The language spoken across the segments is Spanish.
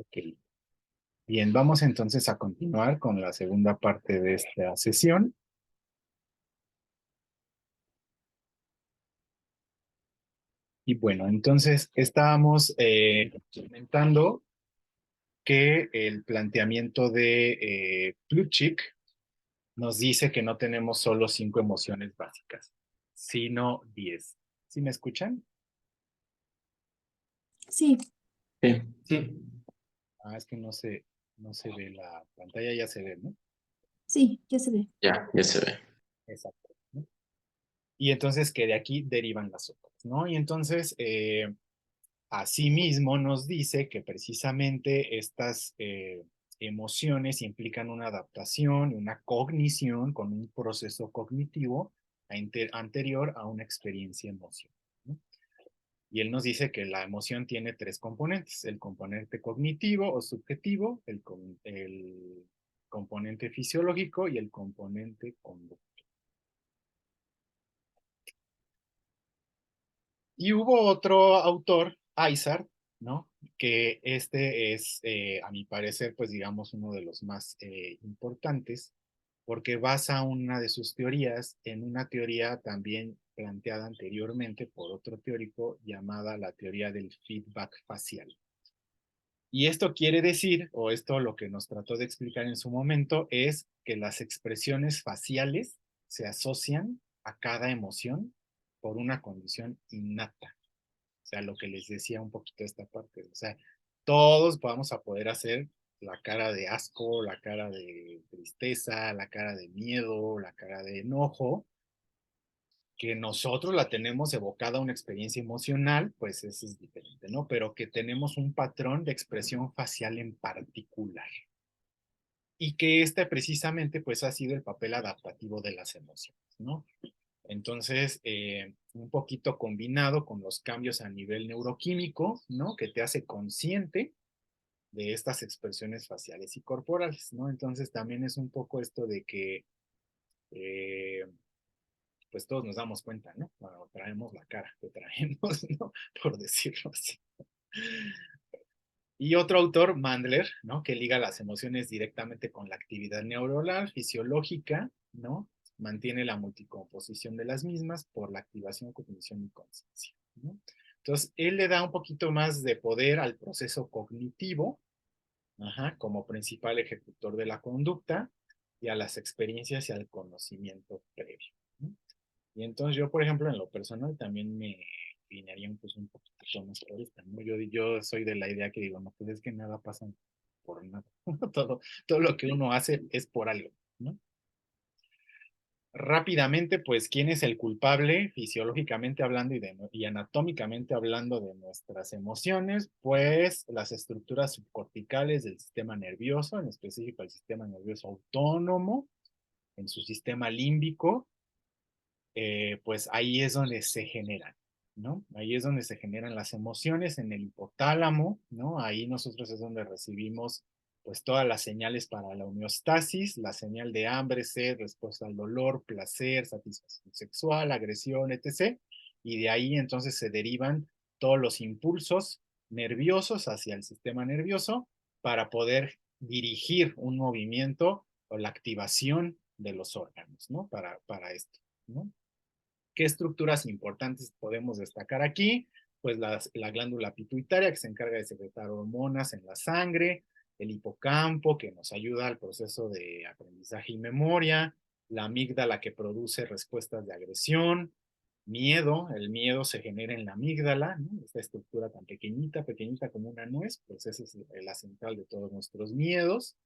Ok. Bien, vamos entonces a continuar con la segunda parte de esta sesión. Y bueno, entonces estábamos comentando que el planteamiento de Plutchik nos dice que no tenemos solo 5 emociones básicas, sino 10. ¿Sí me escuchan? Sí, Sí, sí, Ah, es que no se ve la pantalla, ya se ve, ¿no? sí, ya se ve. ya se ve. Exacto, ¿no? Y entonces que de aquí derivan las otras, ¿no? Y entonces, asimismo nos dice que precisamente estas emociones implican una adaptación, una cognición con un proceso cognitivo anterior a una experiencia emocional, ¿no? Y él nos dice que la emoción tiene 3 componentes: el componente cognitivo o subjetivo, el componente fisiológico y el componente conductual. Y hubo otro autor, Isard, ¿no? Que este es, a mi parecer, pues digamos, uno de los más importantes, porque basa una de sus teorías en una teoría también planteada anteriormente por otro teórico llamada la teoría del feedback facial. Y esto quiere decir, o esto lo que nos trató de explicar en su momento, es que las expresiones faciales se asocian a cada emoción por una condición innata. O sea, lo que les decía un poquito de esta parte. O sea, todos vamos a poder hacer la cara de asco, la cara de tristeza, la cara de miedo, la cara de enojo, que nosotros la tenemos evocada a una experiencia emocional, pues eso es diferente, ¿no? Pero que tenemos un patrón de expresión facial en particular. Y que este precisamente pues ha sido el papel adaptativo de las emociones, ¿no? Entonces, un poquito combinado con los cambios a nivel neuroquímico, ¿no? Que te hace consciente de estas expresiones faciales y corporales, ¿no? Entonces también es un poco esto de que, pues todos nos damos cuenta, ¿no? Cuando traemos la cara que traemos, ¿no? Por decirlo así. Y otro autor, Mandler, ¿no? Que liga las emociones directamente con la actividad neuronal, fisiológica, ¿no? Mantiene la multicomposición de las mismas por la activación, cognición y conciencia, ¿no? Entonces, él le da un poquito más de poder al proceso cognitivo, ajá, como principal ejecutor de la conducta, y a las experiencias y al conocimiento previo, ¿no? Y entonces yo, por ejemplo, en lo personal también me inclinaría pues, un poquito más por esta, ¿no? Yo soy de la idea que digo, no, pues es que nada pasa por nada. Todo lo que uno hace es por algo, ¿no? Rápidamente, pues, ¿quién es el culpable fisiológicamente hablando y anatómicamente hablando de nuestras emociones? Pues las estructuras subcorticales del sistema nervioso, en específico el sistema nervioso autónomo, en su sistema límbico, pues ahí es donde se generan, ¿no? Ahí es donde se generan las emociones, en el hipotálamo, ¿no? Ahí nosotros es donde recibimos pues todas las señales para la homeostasis, la señal de hambre, sed, respuesta al dolor, placer, satisfacción sexual, agresión, etc. Y de ahí entonces se derivan todos los impulsos nerviosos hacia el sistema nervioso para poder dirigir un movimiento o la activación de los órganos, ¿no? Para esto, ¿no? ¿Qué estructuras importantes podemos destacar aquí? Pues la glándula pituitaria, que se encarga de secretar hormonas en la sangre, el hipocampo, que nos ayuda al proceso de aprendizaje y memoria, la amígdala, que produce respuestas de agresión, miedo. El miedo se genera en la amígdala, ¿no? Esta estructura tan pequeñita, pequeñita como una nuez, pues esa es la central de todos nuestros miedos.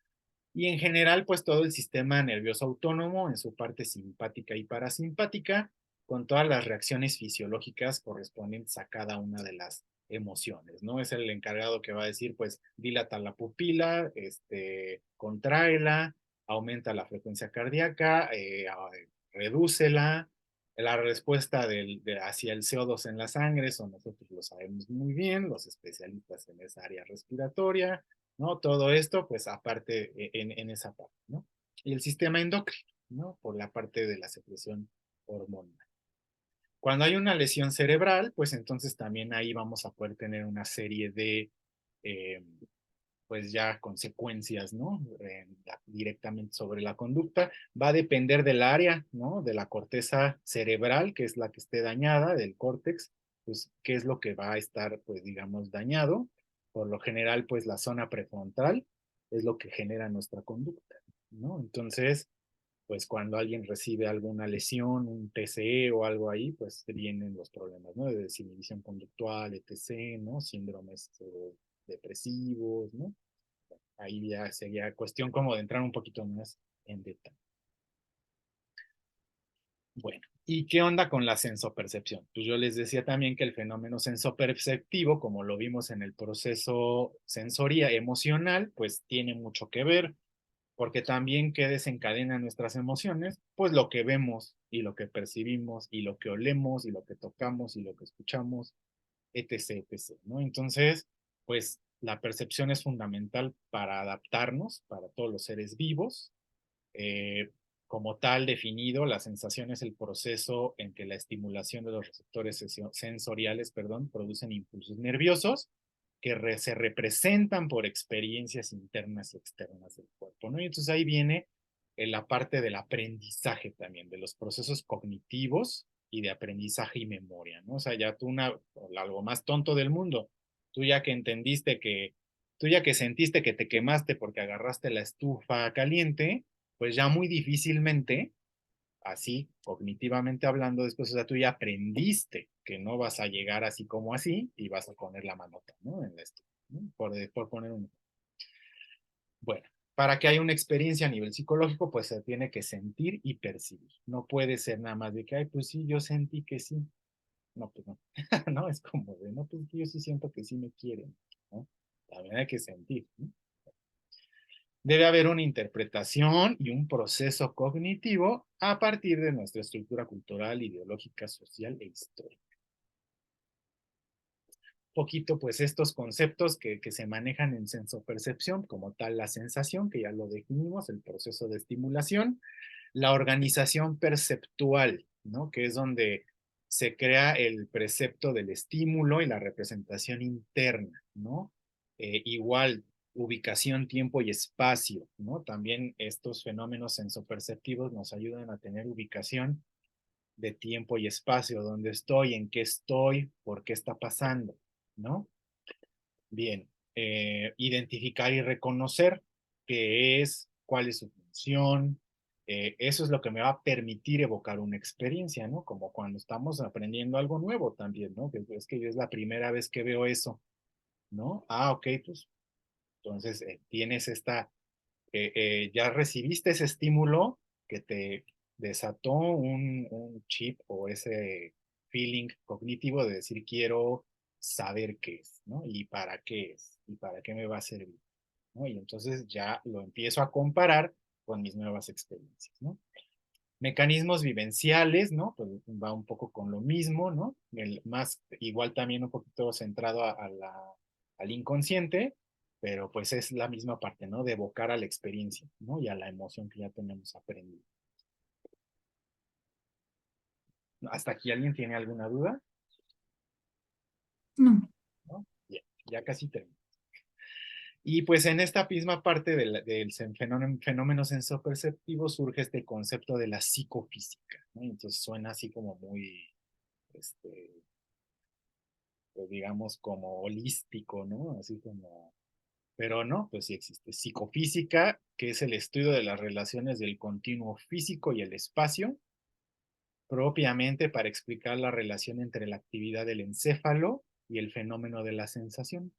Y en general, pues todo el sistema nervioso autónomo en su parte simpática y parasimpática, con todas las reacciones fisiológicas correspondientes a cada una de las emociones, ¿no? Es el encargado que va a decir, pues, dilata la pupila, contráela, aumenta la frecuencia cardíaca, redúcela. La respuesta hacia el CO2 en la sangre, eso nosotros lo sabemos muy bien, los especialistas en esa área respiratoria, ¿no? Todo esto, pues aparte en esa parte, ¿no? Y el sistema endocrino, ¿no? Por la parte de la secreción hormonal. Cuando hay una lesión cerebral, pues entonces también ahí vamos a poder tener una serie de pues ya consecuencias, ¿no? Directamente sobre la conducta. Va a depender del área, ¿no? De la corteza cerebral, que es la que esté dañada, del córtex, pues qué es lo que va a estar, pues digamos, dañado. Por lo general, pues la zona prefrontal es lo que genera nuestra conducta, ¿no? Entonces, pues cuando alguien recibe alguna lesión, un TCE o algo ahí, pues vienen los problemas, ¿no? De desinhibición conductual, etc., ¿no? Síndromes depresivos, ¿no? Ahí ya sería cuestión como de entrar un poquito más en detalle. Bueno, ¿y qué onda con la sensopercepción? Pues yo les decía también que el fenómeno sensoperceptivo, como lo vimos en el proceso sensoría emocional, pues tiene mucho que ver, porque también qué desencadena nuestras emociones, pues lo que vemos y lo que percibimos y lo que olemos y lo que tocamos y lo que escuchamos, etc., etc., ¿no? Entonces, pues la percepción es fundamental para adaptarnos, para todos los seres vivos. Eh, Como tal definido, la sensación es el proceso en que la estimulación de los receptores sensoriales, perdón, producen impulsos nerviosos que se representan por experiencias internas y externas del cuerpo, ¿no? Y entonces ahí viene la parte del aprendizaje también, de los procesos cognitivos y de aprendizaje y memoria, ¿no? O sea, ya tú, algo más tonto del mundo, tú ya que entendiste que, tú ya que sentiste que te quemaste porque agarraste la estufa caliente, pues ya muy difícilmente, así, cognitivamente hablando, después, o sea, tú ya aprendiste que no vas a llegar así como así y vas a poner la manota, ¿no? En esto, ¿no? Por poner un... Bueno, para que haya una experiencia a nivel psicológico, pues se tiene que sentir y percibir. No puede ser nada más de que, ay, pues sí, yo sentí que sí. No, pues no. No, es como de, no, pues yo sí siento que sí me quieren, ¿no? También hay que sentir, ¿no? Debe haber una interpretación y un proceso cognitivo a partir de nuestra estructura cultural, ideológica, social e histórica. Poquito, pues, estos conceptos que se manejan en sensopercepción, como tal la sensación, que ya lo definimos, el proceso de estimulación, la organización perceptual, ¿no? Que es donde se crea el precepto del estímulo y la representación interna, ¿no? Igual, ubicación, tiempo y espacio, ¿no? También estos fenómenos sensoperceptivos nos ayudan a tener ubicación de tiempo y espacio, dónde estoy, en qué estoy, por qué está pasando, ¿no? Bien, identificar y reconocer qué es, cuál es su función, eso es lo que me va a permitir evocar una experiencia, ¿no? Como cuando estamos aprendiendo algo nuevo también, ¿no? Que es que es la primera vez que veo eso, ¿no? Ah, ok, pues entonces tienes ya recibiste ese estímulo que te desató un chip o ese feeling cognitivo de decir quiero saber qué es, ¿no? Y para qué es, y para qué me va a servir, ¿no? Y entonces ya lo empiezo a comparar con mis nuevas experiencias, ¿no? Mecanismos vivenciales, ¿no? Pues va un poco con lo mismo, ¿no? Igual también un poquito centrado al inconsciente, pero pues es la misma parte, ¿no? De evocar a la experiencia, ¿no? Y a la emoción que ya tenemos aprendido. ¿Hasta aquí alguien tiene alguna duda? No. ¿No? Ya casi termino. Y pues en esta misma parte del fenómeno sensoperceptivo surge este concepto de la psicofísica, ¿no? Entonces suena así como muy, pues digamos, como holístico, ¿no? Así como, pero no, pues sí existe. Psicofísica, que es el estudio de las relaciones del continuo físico y el espacio, propiamente para explicar la relación entre la actividad del encéfalo y el fenómeno de la sensación,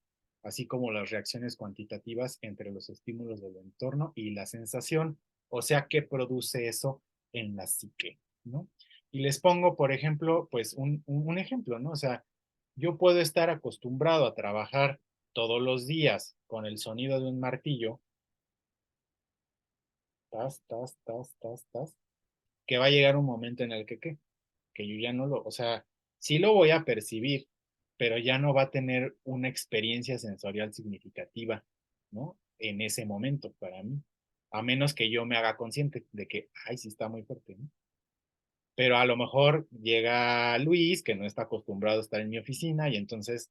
así como las reacciones cuantitativas entre los estímulos del entorno y la sensación, o sea, qué produce eso en la psique, ¿no? Y les pongo, por ejemplo, pues un ejemplo, ¿no? O sea, yo puedo estar acostumbrado a trabajar todos los días con el sonido de un martillo, tas, tas, tas, tas, tas, que va a llegar un momento en el que, ¿qué? Que yo ya no lo, o sea, sí lo voy a percibir, pero ya no va a tener una experiencia sensorial significativa, ¿no? En ese momento para mí, a menos que yo me haga consciente de que, ay, sí está muy fuerte, ¿no? Pero a lo mejor llega Luis, que no está acostumbrado a estar en mi oficina, y entonces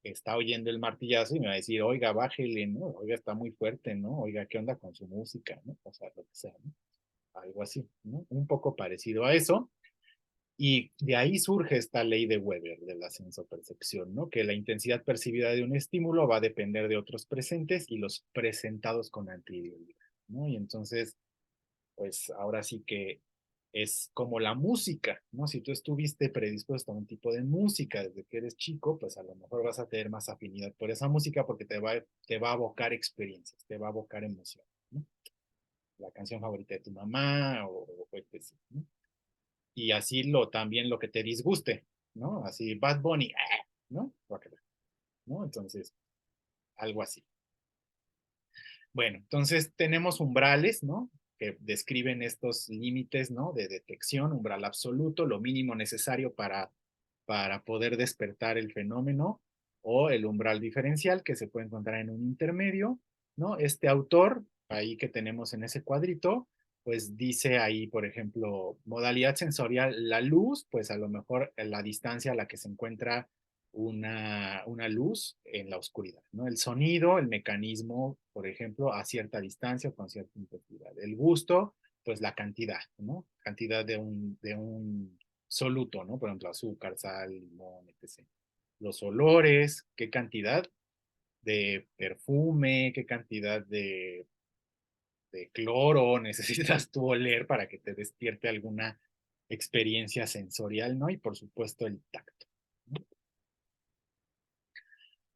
está oyendo el martillazo y me va a decir, oiga, bájele, ¿no? Oiga, está muy fuerte, ¿no? Oiga, ¿qué onda con su música, ¿no? O sea, lo que sea, ¿no? Algo así, ¿no? Un poco parecido a eso. Y de ahí surge esta ley de Weber de la sensopercepción, ¿no? Que la intensidad percibida de un estímulo va a depender de otros presentes y los presentados con anterioridad, ¿no? Y entonces, pues ahora sí que es como la música, ¿no? Si tú estuviste predispuesto a un tipo de música desde que eres chico, pues a lo mejor vas a tener más afinidad por esa música porque te va a abocar experiencias, te va a abocar emociones, ¿no? La canción favorita de tu mamá o etc., ¿no? Y así también lo que te disguste, ¿no? Así, Bad Bunny, ¿no? ¿No? Entonces, algo así. Bueno, entonces tenemos umbrales, ¿no? Que describen estos límites, ¿no? De detección, umbral absoluto, lo mínimo necesario para poder despertar el fenómeno, o el umbral diferencial que se puede encontrar en un intermedio, ¿no? Este autor, ahí que tenemos en ese cuadrito, pues dice ahí, por ejemplo, modalidad sensorial, la luz, pues a lo mejor la distancia a la que se encuentra una luz en la oscuridad, ¿no? El sonido, el mecanismo, por ejemplo, a cierta distancia o con cierta intensidad. El gusto, pues la cantidad, ¿no? Cantidad de un soluto, ¿no? Por ejemplo, azúcar, sal, limón, etc. Los olores, qué cantidad de perfume, qué cantidad de cloro necesitas tú oler para que te despierte alguna experiencia sensorial, ¿no? Y por supuesto el tacto, ¿no?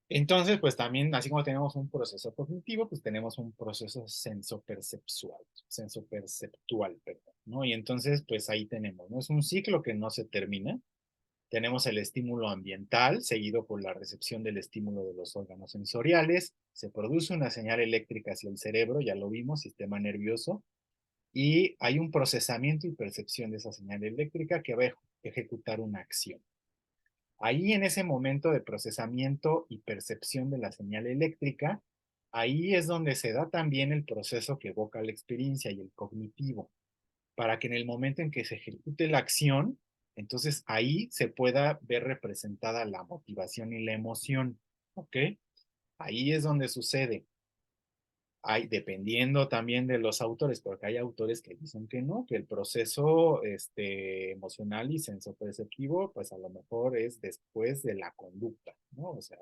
Entonces, pues también, así como tenemos un proceso cognitivo, pues tenemos un proceso sensoperceptual, perdón, ¿no? Y entonces, pues ahí tenemos, ¿no? Es un ciclo que no se termina. Tenemos el estímulo ambiental, seguido por la recepción del estímulo de los órganos sensoriales. Se produce una señal eléctrica hacia el cerebro, ya lo vimos, sistema nervioso, y hay un procesamiento y percepción de esa señal eléctrica que va a ejecutar una acción. Ahí en ese momento de procesamiento y percepción de la señal eléctrica, ahí es donde se da también el proceso que evoca la experiencia y el cognitivo, para que en el momento en que se ejecute la acción, entonces ahí se pueda ver representada la motivación y la emoción, ¿ok? Ahí es donde sucede. Dependiendo también de los autores, porque hay autores que dicen que no, que el proceso emocional y sensoperceptivo, pues a lo mejor es después de la conducta, ¿no? O sea,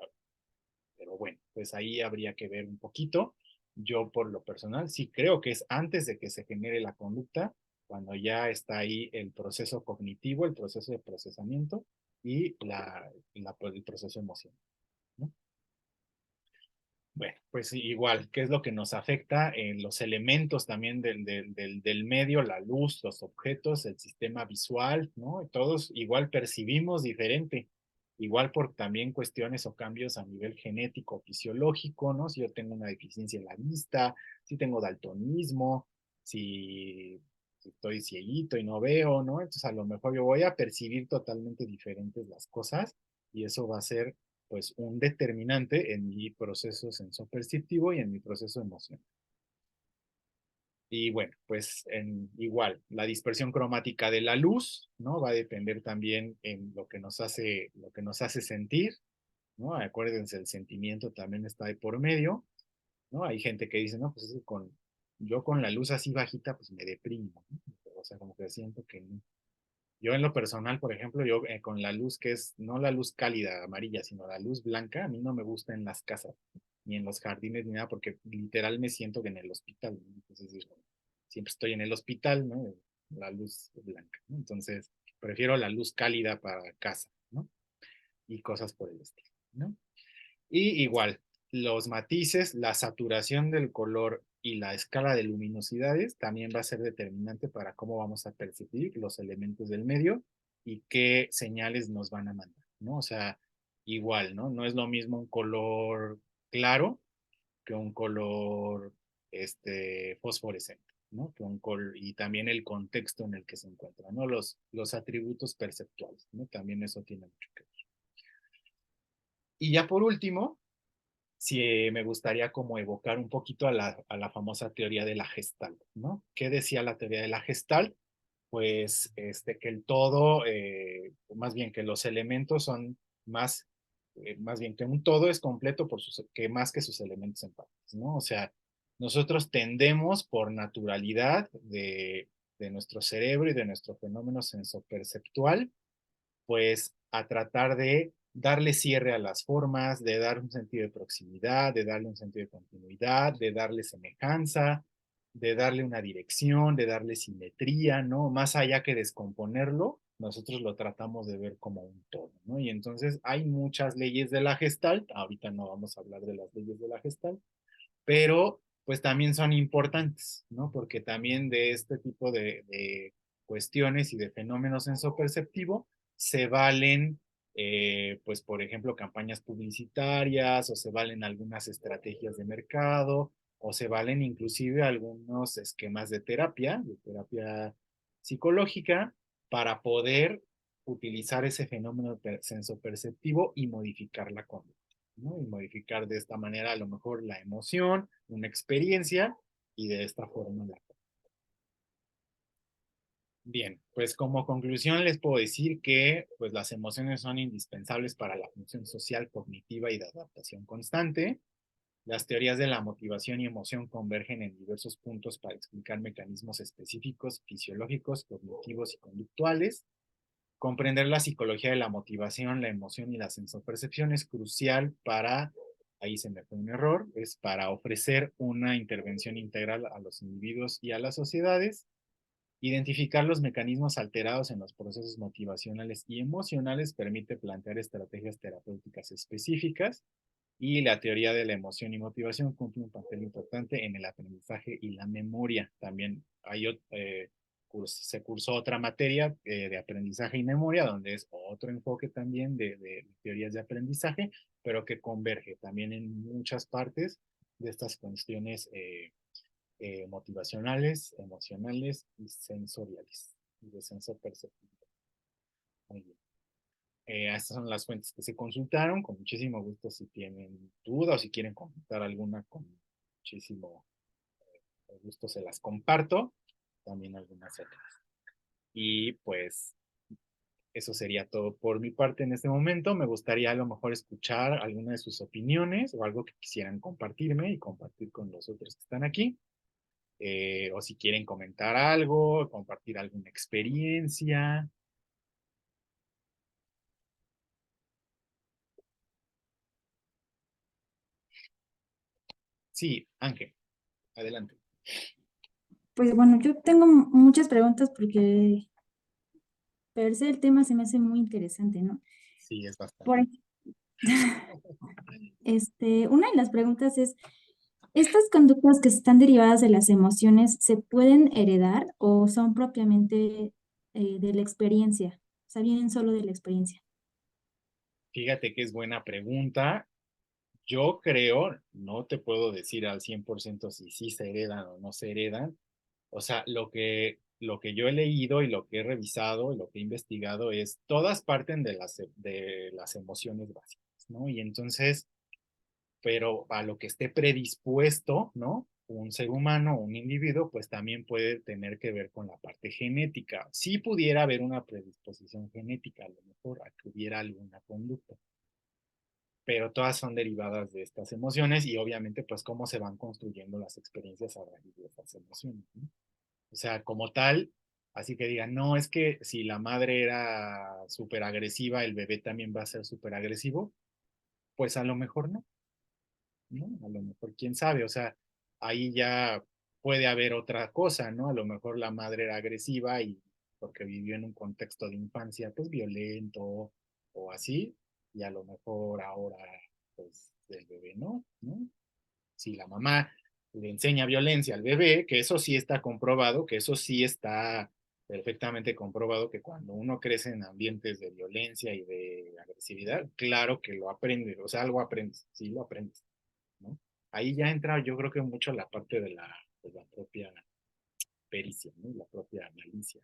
pero bueno, pues ahí habría que ver un poquito. Yo por lo personal sí creo que es antes de que se genere la conducta, cuando ya está ahí el proceso cognitivo, el proceso de procesamiento y el proceso emocional, ¿no? Bueno, pues igual, ¿qué es lo que nos afecta? Los elementos también del medio, la luz, los objetos, el sistema visual, ¿no? Todos igual percibimos diferente, igual por también cuestiones o cambios a nivel genético, fisiológico, ¿no? Si yo tengo una deficiencia en la vista, si tengo daltonismo, si estoy cieguito y no veo, ¿no? Entonces a lo mejor yo voy a percibir totalmente diferentes las cosas y eso va a ser pues un determinante en mi proceso sensoperceptivo y en mi proceso emocional. Y bueno, pues igual, la dispersión cromática de la luz, ¿no? Va a depender también en lo que nos hace sentir, ¿no? Acuérdense, el sentimiento también está de por medio, ¿no? Hay gente que dice, no, pues es que yo con la luz así bajita, pues me deprimo, ¿no? O sea, como que siento que no. Yo en lo personal, por ejemplo, yo con la luz que es, no la luz cálida amarilla, sino la luz blanca, a mí no me gusta en las casas, ni en los jardines, ni nada, porque literal me siento que en el hospital, ¿no? Entonces digo, siempre estoy en el hospital, ¿no? La luz blanca, ¿no? Entonces prefiero la luz cálida para casa, ¿no? Y cosas por el estilo, ¿no? Y igual, los matices, la saturación del color y la escala de luminosidades también va a ser determinante para cómo vamos a percibir los elementos del medio y qué señales nos van a mandar, ¿no? O sea, igual, ¿no? No es lo mismo un color claro que un color fosforescente, ¿no? Y también el contexto en el que se encuentra, ¿no? Los atributos perceptuales, ¿no? También eso tiene mucho que ver. Y ya por último, sí, me gustaría como evocar un poquito a la famosa teoría de la Gestalt, ¿no? ¿Qué decía la teoría de la Gestalt? pues, que el todo, más bien que los elementos son más bien que un todo es completo que más que sus elementos en partes, ¿no? O sea, nosotros tendemos por naturalidad de nuestro cerebro y de nuestro fenómeno sensoperceptual, pues a tratar de darle cierre a las formas, de dar un sentido de proximidad, de darle un sentido de continuidad, de darle semejanza, de darle una dirección, de darle simetría, ¿no? Más allá que descomponerlo, nosotros lo tratamos de ver como un todo, ¿no? Y entonces hay muchas leyes de la Gestalt, ahorita no vamos a hablar de las leyes de la Gestalt, pero pues también son importantes, ¿no? Porque también de este tipo de cuestiones y de fenómenos sensoperceptivo se valen, pues por ejemplo, campañas publicitarias o se valen algunas estrategias de mercado o se valen inclusive algunos esquemas de terapia psicológica para poder utilizar ese fenómeno sensoperceptivo y modificar la conducta, ¿no? Y modificar de esta manera a lo mejor la emoción, una experiencia y de esta forma la... Bien, pues como conclusión les puedo decir que pues las emociones son indispensables para la función social, cognitiva y de adaptación constante. Las teorías de la motivación y emoción convergen en diversos puntos para explicar mecanismos específicos, fisiológicos, cognitivos y conductuales. Comprender la psicología de la motivación, la emoción y la sensopercepción es crucial para, ahí se me fue un error, es para ofrecer una intervención integral a los individuos y a las sociedades, identificar los mecanismos alterados en los procesos motivacionales y emocionales permite plantear estrategias terapéuticas específicas, y la teoría de la emoción y motivación cumple un papel importante en el aprendizaje y la memoria. También se cursó otra materia de aprendizaje y memoria, donde es otro enfoque también de teorías de aprendizaje, pero que converge también en muchas partes de estas cuestiones motivacionales, emocionales y sensoriales, y de sensor perceptivo. Muy bien. Estas son las fuentes que se consultaron. Con muchísimo gusto, si tienen dudas o si quieren comentar alguna, con muchísimo gusto se las comparto. También algunas otras. Y pues eso sería todo por mi parte en este momento. Me gustaría a lo mejor escuchar alguna de sus opiniones o algo que quisieran compartirme y compartir con los otros que están aquí. O si quieren comentar algo, compartir alguna experiencia. Sí, Ángel, adelante. Pues bueno, yo tengo muchas preguntas porque per se el tema se me hace muy interesante, ¿no? Sí, es bastante. Por, una de las preguntas es, ¿estas conductas que están derivadas de las emociones se pueden heredar o son propiamente de la experiencia? O sea, vienen solo de la experiencia. Fíjate que es buena pregunta. Yo creo, no te puedo decir al 100% si sí se heredan o no se heredan. O sea, lo que yo he leído y lo que he revisado y lo que he investigado es, todas parten de las emociones básicas, ¿no? Y entonces, pero a lo que esté predispuesto, ¿no? Un ser humano, un individuo, pues también puede tener que ver con la parte genética. Sí pudiera haber una predisposición genética, a lo mejor, a que hubiera alguna conducta, pero todas son derivadas de estas emociones y obviamente pues cómo se van construyendo las experiencias a raíz de estas emociones, ¿no? O sea, como tal, así que digan, no, es que si la madre era súper agresiva, el bebé también va a ser súper agresivo, pues a lo mejor no, ¿no? A lo mejor, quién sabe, o sea, ahí ya puede haber otra cosa, ¿no? A lo mejor la madre era agresiva y porque vivió en un contexto de infancia, pues violento o así, y a lo mejor ahora, pues, el bebé no, ¿no? Si la mamá le enseña violencia al bebé, que eso sí está comprobado, que eso sí está perfectamente comprobado, que cuando uno crece en ambientes de violencia y de agresividad, claro que lo aprende, o sea, algo aprendes, sí lo aprendes, ¿no? Ahí ya entra, yo creo que mucho la parte de la propia pericia, ¿no? La propia malicia.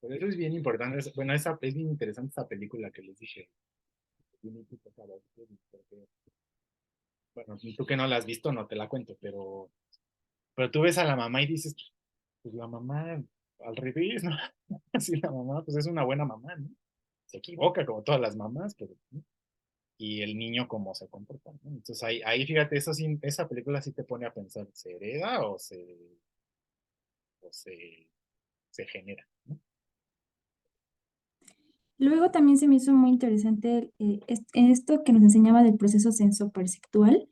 Pero eso es bien importante, bueno, es bien interesante esa película que les dije. Bueno, tú que no la has visto, no te la cuento, pero tú ves a la mamá y dices, pues la mamá al revés, ¿no? Así la mamá, pues es una buena mamá, ¿no? Se equivoca como todas las mamás, pero, ¿no? Y el niño cómo se comporta, ¿no? Entonces ahí fíjate, eso sí, esa película sí te pone a pensar, ¿se hereda o se genera, ¿no? Luego también se me hizo muy interesante esto que nos enseñaba del proceso sensoperceptual.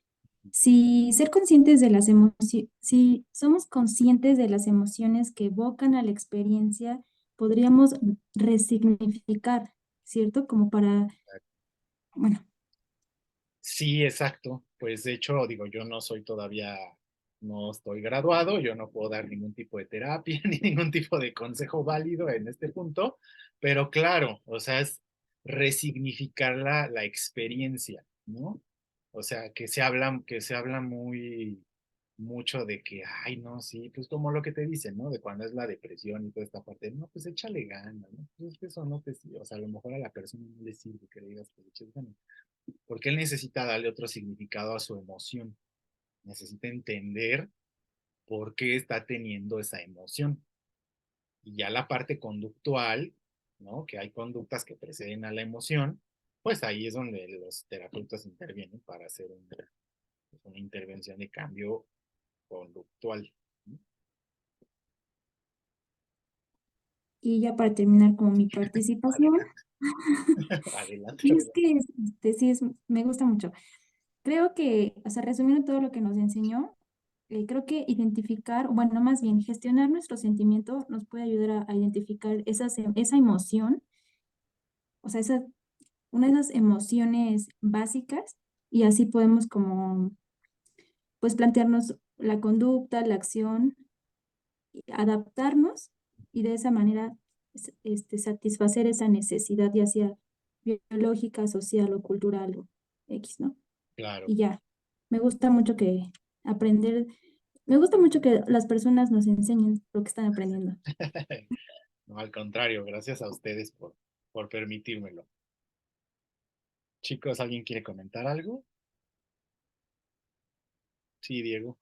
Si ser conscientes de las emociones, si somos conscientes de las emociones que evocan a la experiencia, podríamos resignificar, ¿cierto? Como para, bueno, Sí, exacto. Pues de hecho, digo, yo no soy todavía, no estoy graduado, yo no puedo dar ningún tipo de terapia ni ningún tipo de consejo válido en este punto, pero claro, o sea, es resignificar la experiencia, ¿no? O sea, que se habla muy mucho de que, ay, no, sí, pues como lo que te dicen, ¿no? De cuando es la depresión y toda esta parte, no, pues échale ganas, ¿no? Pues es que eso no te sirve, o sea, a lo mejor a la persona no le sirve que le digas que le eches ganas porque él necesita darle otro significado a su emoción, necesita entender por qué está teniendo esa emoción. Y ya la parte conductual, ¿no? Que hay conductas que preceden a la emoción, pues ahí es donde los terapeutas intervienen para hacer una intervención de cambio conductual. ¿No? y ya para terminar con mi participación, Adelante, adelante, es adelante. que sí, me gusta mucho. Creo que, o sea, resumiendo todo lo que nos enseñó, creo que identificar, bueno, más bien gestionar nuestros sentimientos nos puede ayudar a identificar esa emoción, o sea, una de esas emociones básicas, y así podemos como, pues, plantearnos la conducta, la acción, y adaptarnos y de esa manera satisfacer esa necesidad, ya sea biológica, social o cultural o X, ¿no? Claro. Y ya, me gusta mucho que aprender, me gusta mucho que las personas nos enseñen lo que están aprendiendo. No, al contrario, gracias a ustedes por permitírmelo. Chicos, ¿alguien quiere comentar algo? Sí, Diego.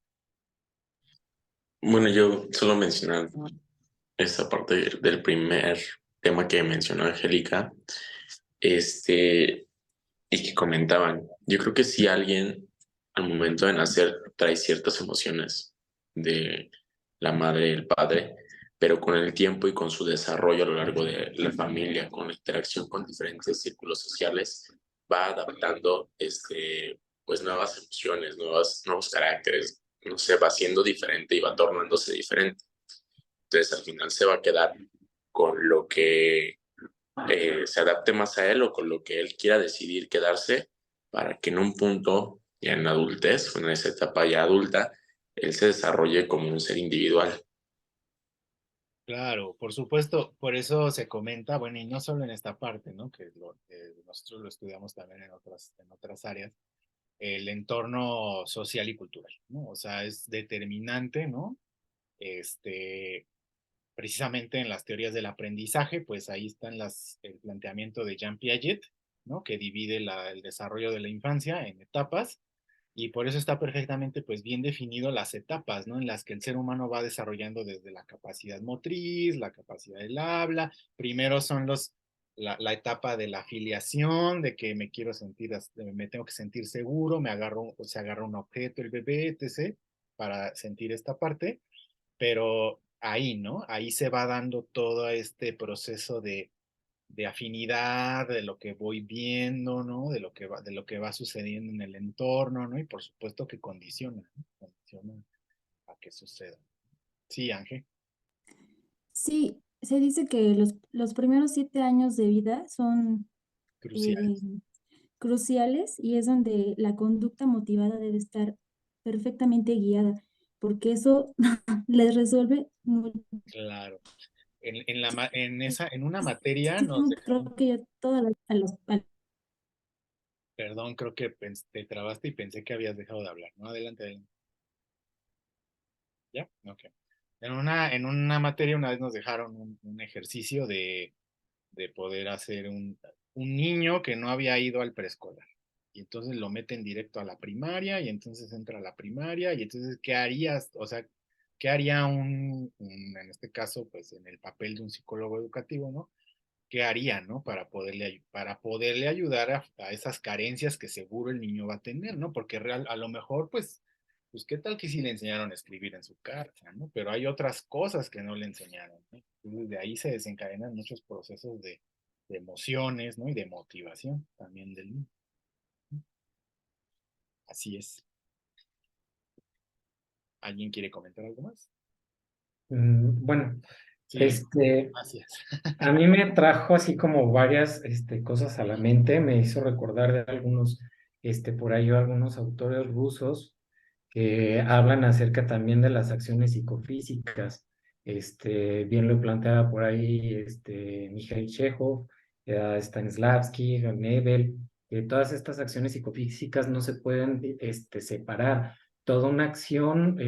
Bueno, yo solo mencionar esta parte del primer tema que mencionó Angélica, y que comentaban, yo creo que si alguien al momento de nacer trae ciertas emociones de la madre y el padre, pero con el tiempo y con su desarrollo a lo largo de la familia, con la interacción con diferentes círculos sociales, va adaptando pues nuevas emociones, nuevos caracteres, no sé, va siendo diferente y va tornándose diferente. Entonces al final se va a quedar con lo que se adapte más a él o con lo que él quiera decidir quedarse para que en un punto, ya en la adultez, o en esa etapa ya adulta, él se desarrolle como un ser individual. Claro, por supuesto, por eso se comenta, bueno, y no solo en esta parte, ¿no? Nosotros lo estudiamos también en otras áreas, el entorno social y cultural, ¿no? O sea, es determinante, ¿no? Este, precisamente en las teorías del aprendizaje, pues ahí están el planteamiento de Jean Piaget, ¿no? Que divide el desarrollo de la infancia en etapas y por eso está perfectamente pues bien definido las etapas, ¿no? En las que el ser humano va desarrollando desde la capacidad motriz, la capacidad del habla. Primero son la etapa de la afiliación, de que me quiero sentir, me tengo que sentir seguro, se agarra un objeto, el bebé, etc., para sentir esta parte, pero ahí, ¿no? Ahí se va dando todo este proceso de afinidad, de lo que voy viendo, ¿no? De lo que va sucediendo en el entorno, ¿no? Y por supuesto que condiciona, ¿no? Condiciona a que suceda. Sí, Ángel, Sí, se dice que los primeros 7 años de vida son eh, cruciales. cruciales y es donde la conducta motivada debe estar perfectamente guiada, porque eso les resuelve Claro. En una materia nos muchísimo, creo dejaron, que yo todas perdón, creo que te trabaste y pensé que habías dejado de hablar, ¿no? Adelante, adelante. ¿Ya? Ok. En una materia una vez nos dejaron un ejercicio de poder hacer un niño que no había ido al preescolar. Y entonces lo meten directo a la primaria y entonces entra a la primaria y entonces, ¿qué harías? O sea, ¿qué haría en este caso, pues en el papel de un psicólogo educativo, ¿no? ¿Qué haría, ¿no? Para poderle ayudar a esas carencias que seguro el niño va a tener, ¿no? Porque a lo mejor, pues, ¿qué tal que sí le enseñaron a escribir en su carta, ¿no? Pero hay otras cosas que no le enseñaron, ¿no? Entonces, de ahí se desencadenan muchos procesos de emociones, ¿no? Y de motivación también del niño. Así es. ¿Alguien quiere comentar algo más? Bueno, Sí, gracias. a mí me trajo así como varias cosas a la mente, me hizo recordar de algunos, por ahí algunos autores rusos que hablan acerca también de las acciones psicofísicas. Bien lo planteaba por ahí Mikhail Chekhov, Stanislavski, Nebel, que todas estas acciones psicofísicas no se pueden separar. Toda una acción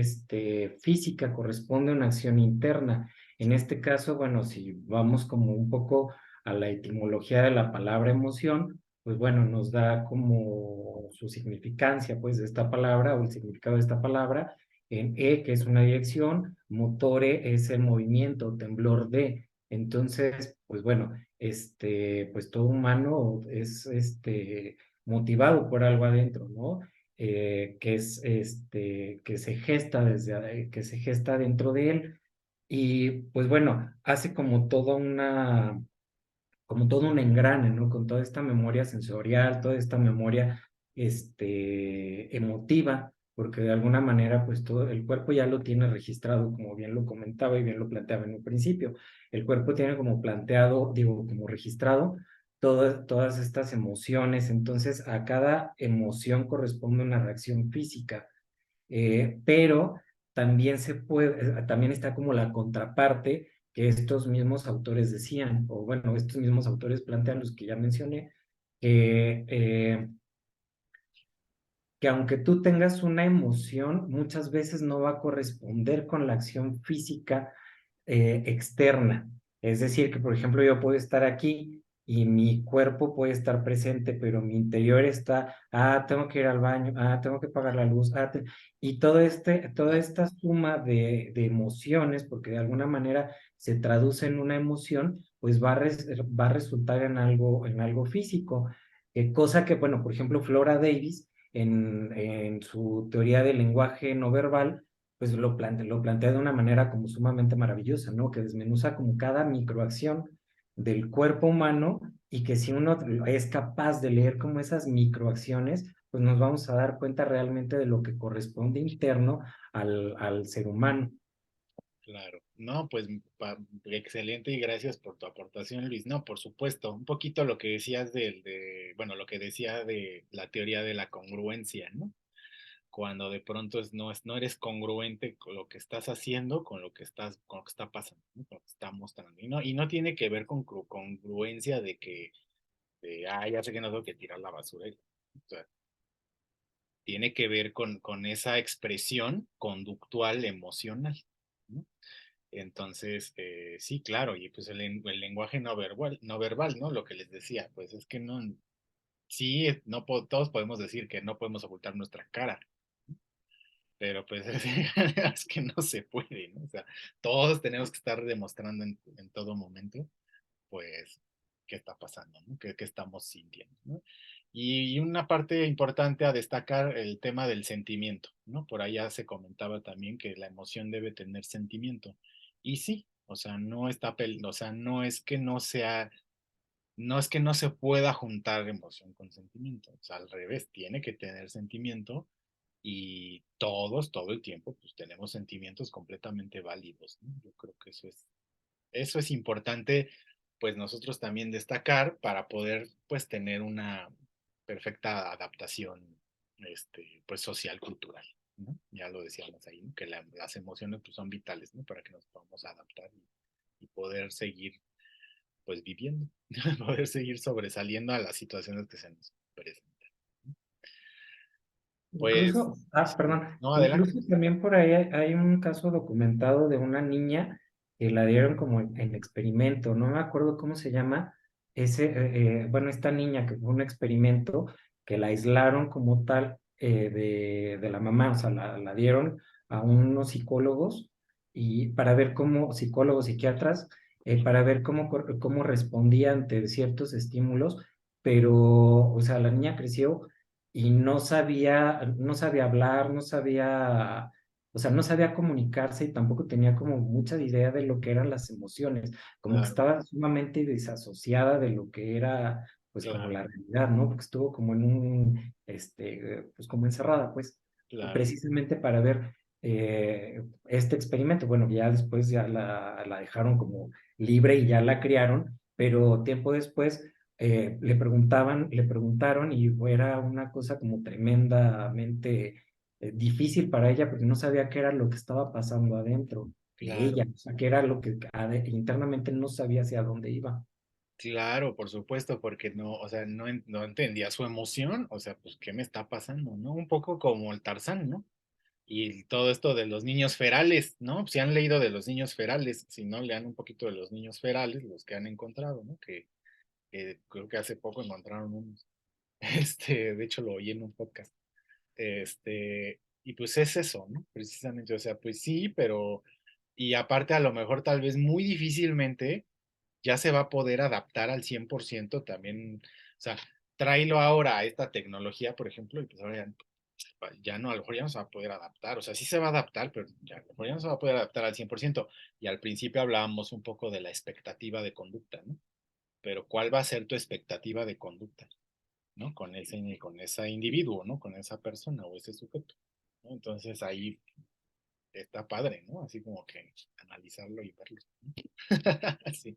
física corresponde a una acción interna. En este caso, bueno, si vamos como un poco a la etimología de la palabra emoción, pues bueno, nos da como su significancia, pues, de esta palabra o el significado de esta palabra, en que es una dirección, motore es el movimiento, temblor de. Entonces, pues bueno, pues todo humano es motivado por algo adentro, ¿no? Que es que se gesta que se gesta dentro de él. Y pues bueno, hace como todo un engrane, ¿no? Con toda esta memoria sensorial, toda esta memoria, emotiva, porque de alguna manera, pues todo el cuerpo ya lo tiene registrado, como bien lo comentaba y bien lo planteaba en un principio. El cuerpo tiene como planteado, digo, como registrado todas estas emociones, entonces a cada emoción corresponde una reacción física, pero también también está como la contraparte que estos mismos autores decían, o bueno, estos mismos autores plantean los que ya mencioné, que aunque tú tengas una emoción, muchas veces no va a corresponder con la acción física externa. Es decir, que por ejemplo yo puedo estar aquí y mi cuerpo puede estar presente, pero mi interior está, tengo que ir al baño, tengo que apagar la luz, y toda esta suma de emociones, porque de alguna manera se traduce en una emoción, pues va a resultar en algo físico. Cosa que, bueno, por ejemplo, Flora Davis, en su teoría del lenguaje no verbal, pues lo plantea de una manera como sumamente maravillosa, ¿no? Que desmenuza como cada microacción del cuerpo humano y que si uno es capaz de leer como esas microacciones, pues nos vamos a dar cuenta realmente de lo que corresponde interno al ser humano. Claro, no, pues excelente y gracias por tu aportación, Luis. No, por supuesto, un poquito lo que decías bueno, lo que decía de la teoría de la congruencia, ¿no? Cuando de pronto no eres congruente con lo que estás haciendo, con lo que está pasando, ¿no? Con lo que está mostrando. Y no tiene que ver con congruencia ya sé que no tengo que tirar la basura. O sea, tiene que ver con esa expresión conductual, emocional, ¿no? Entonces, sí, claro, y pues el lenguaje no verbal, ¿no? Lo que les decía, pues es que no, sí, no todos podemos decir que no podemos ocultar nuestra cara, pero pues es que no se puede, ¿no? O sea, todos tenemos que estar demostrando en todo momento, pues, qué está pasando, ¿no? ¿Qué estamos sintiendo, ¿no? Y una parte importante a destacar el tema del sentimiento, ¿no? Por allá se comentaba también que la emoción debe tener sentimiento. Y sí, o sea, o sea, no es que no se pueda juntar emoción con sentimiento, o sea, al revés, tiene que tener sentimiento y todos, todo el tiempo, pues tenemos sentimientos completamente válidos, ¿no? Yo creo que eso es importante, pues nosotros también destacar para poder, pues, tener una perfecta adaptación, pues, social, cultural, ¿no? Ya lo decíamos ahí, ¿no? Que las emociones, pues, son vitales, ¿no? Para que nos podamos adaptar y poder seguir, pues, viviendo, poder seguir sobresaliendo a las situaciones que se nos presentan. Pues, Incluso, sí, perdón, no, adelante. incluso también por ahí hay un caso documentado de una niña que la dieron como en experimento, no me acuerdo cómo se llama, bueno, esta niña que fue un experimento que la aislaron como tal de la mamá, o sea, la dieron a unos psicólogos y para ver cómo psicólogos, psiquiatras, para ver cómo respondía ante ciertos estímulos, pero, o sea, la niña creció y no sabía hablar, o sea, no sabía comunicarse y tampoco tenía como mucha idea de lo que eran las emociones, como que Claro, estaba sumamente desasociada de lo que era, pues, como claro, la realidad, ¿no? Porque estuvo como en pues, como encerrada, pues, claro, precisamente para ver este experimento. Bueno, ya después ya la dejaron como libre y ya la criaron, pero tiempo después le preguntaron y era una cosa como tremendamente difícil para ella porque no sabía qué era lo que estaba pasando adentro de claro. ella, o sea, qué era lo que internamente no sabía hacia dónde iba. Claro, por supuesto, porque no, o sea, no entendía su emoción, o sea, pues, ¿qué me está pasando, no? Un poco como el Tarzán, ¿no? Y todo esto de los niños ferales, ¿no? Si han leído de los niños ferales, si no, lean un poquito de los niños ferales, los que han encontrado, ¿no? Que creo que hace poco encontraron unos. De hecho lo oí en un podcast. Y pues es eso, ¿no? Precisamente, o sea, pues sí, pero, y aparte a lo mejor tal vez muy difícilmente ya se va a poder adaptar al 100% también, o sea, tráelo ahora a esta tecnología, por ejemplo, y pues ahora ya no, a lo mejor ya no se va a poder adaptar, o sea, sí se va a adaptar, pero ya, a lo mejor ya no se va a poder adaptar al 100%. Y al principio hablábamos un poco de la expectativa de conducta, ¿no? Pero ¿cuál va a ser tu expectativa de conducta? ¿No? Con ese individuo, ¿no? Con esa persona o ese sujeto, ¿no? Entonces ahí está padre, ¿no? Así como que analizarlo y verlo, ¿no? Sí.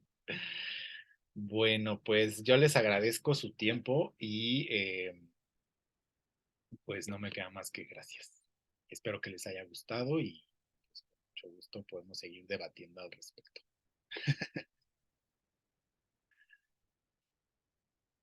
Bueno, pues yo les agradezco su tiempo y pues no me queda más que gracias. Espero que les haya gustado y pues, con mucho gusto podemos seguir debatiendo al respecto.